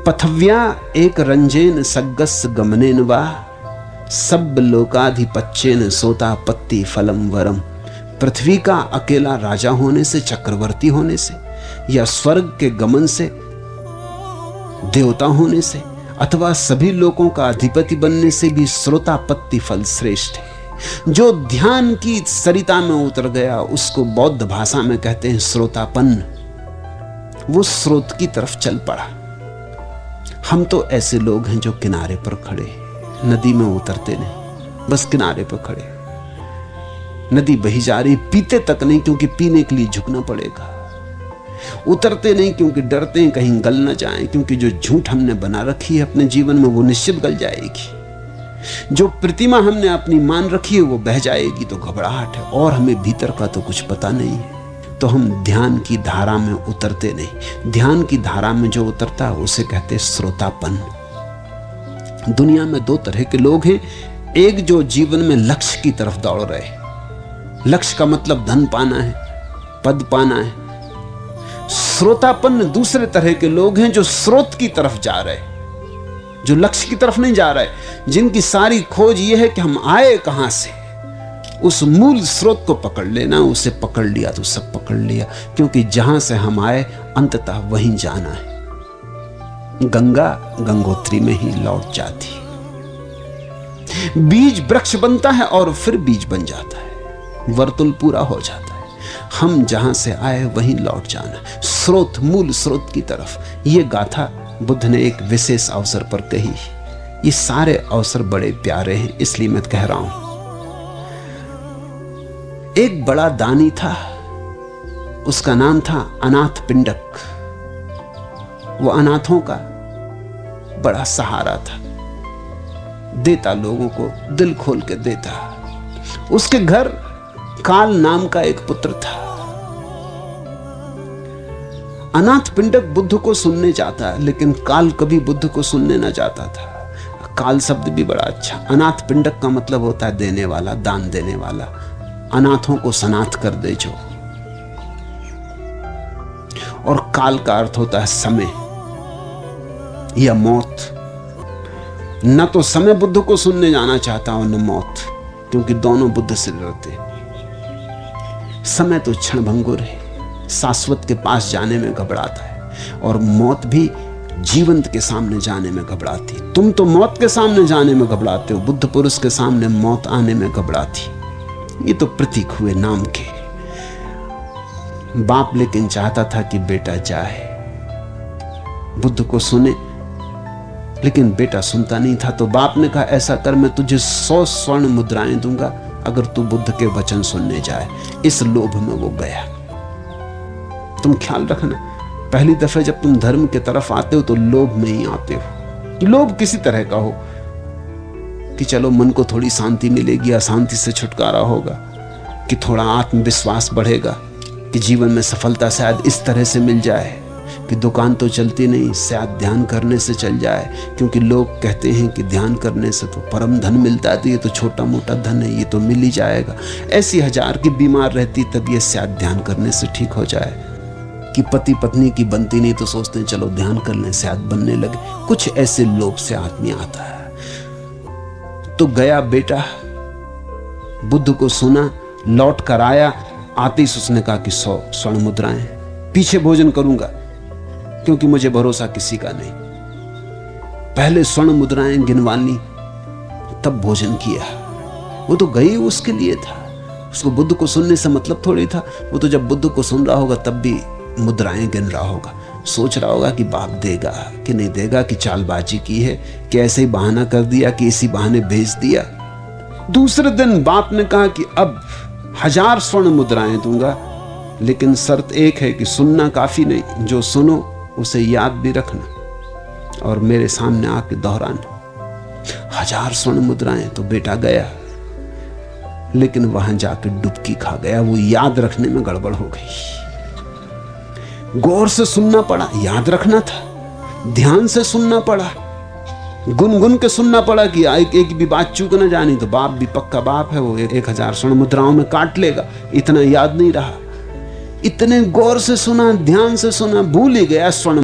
पथव्या एक रंजेन सग्गस गमनेन वा सब लोकाधिपत्येन सोता पत्ति फलम वरम। पृथ्वी का अकेला राजा होने से, चक्रवर्ती होने से, या स्वर्ग के गमन से, देवता होने से, अथवा सभी लोगों का अधिपति बनने से भी श्रोतापत्ति फल श्रेष्ठ है। जो ध्यान की सरिता में उतर गया उसको बौद्ध भाषा में कहते हैं श्रोतापन्न। वो स्रोत की तरफ चल पड़ा। हम तो ऐसे लोग हैं जो किनारे पर खड़े, नदी में उतरते नहीं, बस किनारे पर खड़े। नदी बही जा रही, पीते तक नहीं क्योंकि पीने के लिए झुकना पड़ेगा। उतरते नहीं क्योंकि डरते हैं कहीं गल ना जाए, क्योंकि जो झूठ हमने बना रखी है अपने जीवन में वो निश्चित गल जाएगी। जो प्रतिमा हमने अपनी मान रखी है वो बह जाएगी तो घबराहट है, और हमें भीतर का तो कुछ पता नहीं है। तो हम ध्यान की धारा में उतरते नहीं। ध्यान की धारा में जो उतरता है उसे कहते श्रोतापन। दुनिया में दो तरह के लोग हैं। एक जो जीवन में लक्ष्य की तरफ दौड़ रहे, लक्ष्य का मतलब धन पाना है, पद पाना है। श्रोतापन्न दूसरे तरह के लोग हैं जो स्रोत की तरफ जा रहे, जो लक्ष्य की तरफ नहीं जा रहे, जिनकी सारी खोज यह है कि हम आए कहां से, उस मूल स्रोत को पकड़ लेना। उसे पकड़ लिया तो सब पकड़ लिया, क्योंकि जहां से हम आए अंततः वहीं जाना है। गंगा गंगोत्री में ही लौट जाती। बीज वृक्ष बनता है और फिर बीज बन जाता है, वर्तुल पूरा हो जाता है। हम जहां से आए वहीं लौट जाना, स्रोत, मूल स्रोत की तरफ। यह गाथा बुद्ध ने एक विशेष अवसर पर कही। ये सारे अवसर बड़े प्यारे हैं, इसलिए मैं कह रहा हूं। एक बड़ा दानी था, उसका नाम था अनाथ पिंडक। वो अनाथों का बड़ा सहारा था, देता लोगों को, दिल खोल के देता। उसके घर काल नाम का एक पुत्र था। अनाथ पिंडक बुद्ध को सुनने जाता है, लेकिन काल कभी बुद्ध को सुनने ना जाता था। काल शब्द भी बड़ा अच्छा। अनाथ पिंडक का मतलब होता है देने वाला, दान देने वाला। अनाथों को सनाथ कर दे जो। और काल का अर्थ होता है समय या मौत। न तो समय बुद्ध को सुनने जाना चाहता और न मौत, क्योंकि दोनों बुद्ध से डरते। समय तो क्षणभंगुर है, शाश्वत के पास जाने में घबराता है, और मौत भी जीवंत के सामने जाने में घबराती। तुम तो मौत के सामने जाने में घबराते हो, बुद्ध पुरुष के सामने मौत आने में घबराती। ये तो प्रतीक हुए नाम के। बाप लेकिन चाहता था कि बेटा जाए, बुद्ध को सुने, लेकिन बेटा सुनता नहीं था। तो बाप ने कहा ऐसा कर, मैं तुझे 100 स्वर्ण मुद्राएं दूंगा अगर तू बुद्ध के वचन सुनने जाए। इस लोभ में वो गया। तुम ख्याल रखना, पहली दफे जब तुम धर्म की तरफ आते हो तो लोभ में ही आते हो। लोभ किसी तरह का हो कि चलो मन को थोड़ी शांति मिलेगी, अशांति से छुटकारा होगा, कि थोड़ा आत्मविश्वास बढ़ेगा, कि जीवन में सफलता शायद इस तरह से मिल जाए, कि दुकान तो चलती नहीं, शायद ध्यान करने से चल जाए, क्योंकि लोग कहते हैं कि ध्यान करने से तो परम धन मिलता है, तो ये तो छोटा मोटा धन है, ये तो मिल ही जाएगा। ऐसी हजार की बीमार रहती तब ये शायद ध्यान करने से ठीक हो जाए। कि पति पत्नी की बनती नहीं तो सोचते हैं चलो ध्यान कर लें, शायद बनने लगे। कुछ ऐसे लोभ से आदमी आता है। तो गया बेटा, बुद्ध को सुना, लौट कर आया। आते ही उसने कहा कि 100 स्वर्ण मुद्राएं, पीछे भोजन करूंगा क्योंकि मुझे भरोसा किसी का नहीं। पहले स्वर्ण मुद्राएं गिनवा ली, तब भोजन किया। वो तो गई उसके लिए था, उसको बुद्ध को सुनने से मतलब थोड़ी था। वो तो जब बुद्ध को सुन रहा होगा तब भी मुद्राएं गिन रहा होगा, सोच रहा होगा कि बाप देगा कि नहीं देगा, कि चालबाजी की है, कि ऐसे ही बहाना कर दिया, कि इसी बहाने भेज दिया। दूसरे दिन बाप ने कहा कि अब 1000 स्वर्ण मुद्राएं दूंगा, लेकिन शर्त एक है कि सुनना काफी नहीं, जो सुनो उसे याद भी रखना और मेरे सामने आके दोहराना। 1000 स्वर्ण मुद्राएं। तो बेटा गया, लेकिन वहां जाके डुबकी खा गया। वो याद रखने में गड़बड़ हो गई। गौर से सुनना पड़ा, याद रखना था, ध्यान से सुनना पड़ा, गुनगुन के सुनना पड़ा कि एक भी बात चूक न जानी। तो बाप भी पक्का बाप है, वो 1000 स्वर्ण मुद्राओं में काट लेगा। इतना याद नहीं रहा। इतने गौर से सुना, ध्यान से सुना, भूल ही गया स्वर्ण